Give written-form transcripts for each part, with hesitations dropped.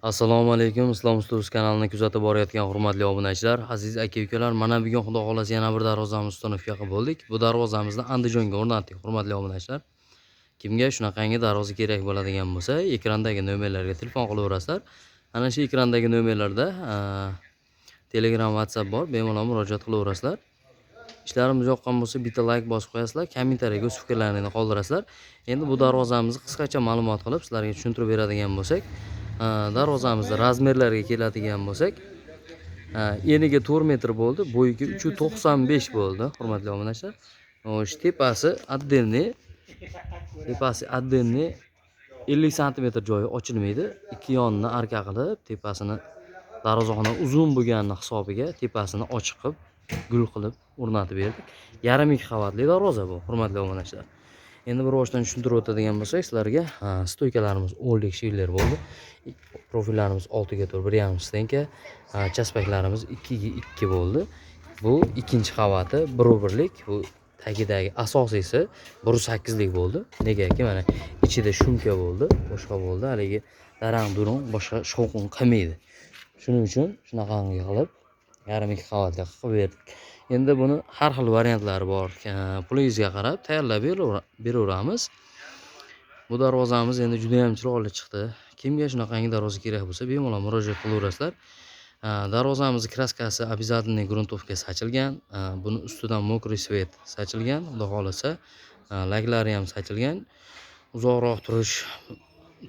Assalomu alaykum. Islom Ustoz kanalini kuzatib borayotgan hurmatli obunachilar, aziz aka-ukalar, mana bugun xudo xolasa yana bir darvozamiz ustunovga bo'ldik. Bu darvozamizni Andijonga o'rnatdik, hurmatli obunachilar. Kimga shunaqangi darvoza kerak bo'ladigan bo'lsa, ekrandagi nomerlarga telefon qilaverasizlar. Ana shu ekrandagi nomerlarda Telegram, WhatsApp bor, bemalol murojaat qilaverasizlar. Ishlarimiz yoqqan bo'lsa, bitta like bosib qo'yasizlar, kommentariyaga o'z fikrlaringizni qoldirasizlar. Endi bu darvozamizni qisqacha ma'lumot qilib, sizlarga tushuntirib beradigan bo'lsak, darvozamizni razmerlariga keladigan bo'lsak, eniga 4 metr bo'ldi, bo'yiga 395 bo'ldi, hurmatli obunachilar. O'sh tepasi отдельный 50 sm joyi ochilmaydi. Ikki yonini arka qilib, tepasini darvozaxona uzun bo'lgani hisobiga tepasini ochiq qilib, gul qilib o'rnatib berdik. Yarim 2 qavatli darvoza bu, hurmatli obunachilar. Endi bir boshdan tushuntirib o'tadigan bo'lsak, sizlarga stoykalarimiz o'nlik shivler bo'ldi. Profillarimiz 6 ga 4, 1,5 stenka, chaspaklarimiz 2 ga 2 bo'ldi. Bu ikkinchi qavati 1/1lik, bu tagidagi asosiysi 1.8lik bo'ldi. Negaki mana ichida shumka bo'ldi, boshqa bo'ldi. Haligi darang-durung boshqa shovqin qilmaydi. Shuning uchun shunaqangi qilib yarim 2 qavatli qilib berdik. Endi buni har xil variantlari bor. Pulingizga qarab tayyorlab beraveramiz. Bu darvozamiz endi juda ham chiroyli chiqdi. Kimga shunaqangi darvoza kerak bo'lsa, bemalol murojaat qilaverasizlar. Darvozamiz kraskasi обязательный gruntovka sachilgan. Buni ustidan mokriy svet sachilgan. Xudo xolasa, laklari ham sachilgan. Uzoqroq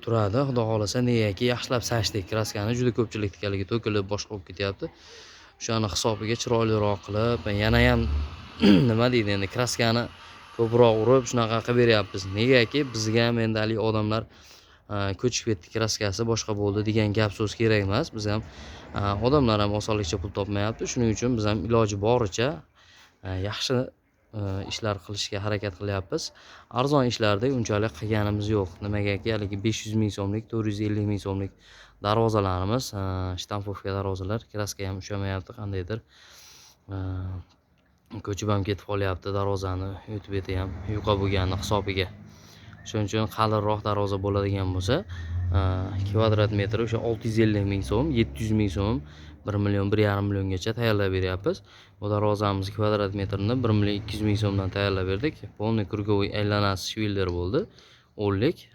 turadi. Xudo xolasa, negaki yaxshilab sachdik. Kraskani juda ko'pchiliknikaligi to'kilib boshqa bo'lib ketyapti. O'shani hisobiga chiroyliroq qilib, yana ham nima deydi endi, kraskani ko'proq urib shunaqa qilib beryapmiz. Negaki bizga ham endi hali odamlar ko'chib ketdi, kraskasi boshqa bo'ldi degan gap so'z kerak emas. Biz ham odamlar ham osonlikcha pul topmayapti. Shuning uchun biz ham iloji boricha yaxshi ishlar qilishga harakat qilyapmiz. Arzon ishlarda unchalik qilganimiz yo'q. Nimagaki haligi 500 ming so'mlik, 450 ming so'mlik darvozalarimiz, shtampovka darvozalar, kraska ham ushamayapti, qandaydir ko'chib ham ketib qolyapti darvozani, yutib ham yuqa bo'lgani hisobiga. Shuning uchun qalinroq darvoza bo'ladigan bo'lsa, kvadrat metri o'sha 650 ming so'm, 700 ming so'm, 1 million, 1,5 milliongacha tayyorlab beryapmiz. Bu darvozamiz kvadrat metrini 1 million 200 ming so'mdan tayyorlab berdik. Polniy krugovoy aylanasi shvilder bo'ldi. O'nlik.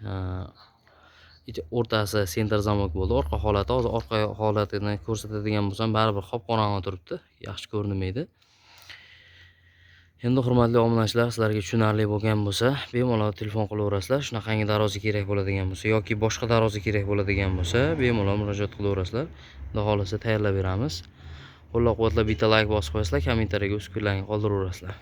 O'rtasi senter zamok bo'ldi. Orqa holati, hozir orqa holatini ko'rsatadigan bo'lsam, baribir qop-qorong'i turibdi. Yaxshi ko'rinmaydi. Endi hurmatli obunachilar, sizlarga tushunarli bo'lgan bo'lsa, bemalol telefon qilaverasizlar. Shunaqangi darvoza kerak bo'ladigan bo'lsa yoki boshqa darvoza kerak bo'ladigan bo'lsa, bemalol murojaat qilaverasizlar. Xudo xolasa tayyorlab beramiz. Qo'llab-quvvatlab bitta like bosib qo'yasizlar, kommentariyaga o'z fikrlaringizni qoldiraverasizlar.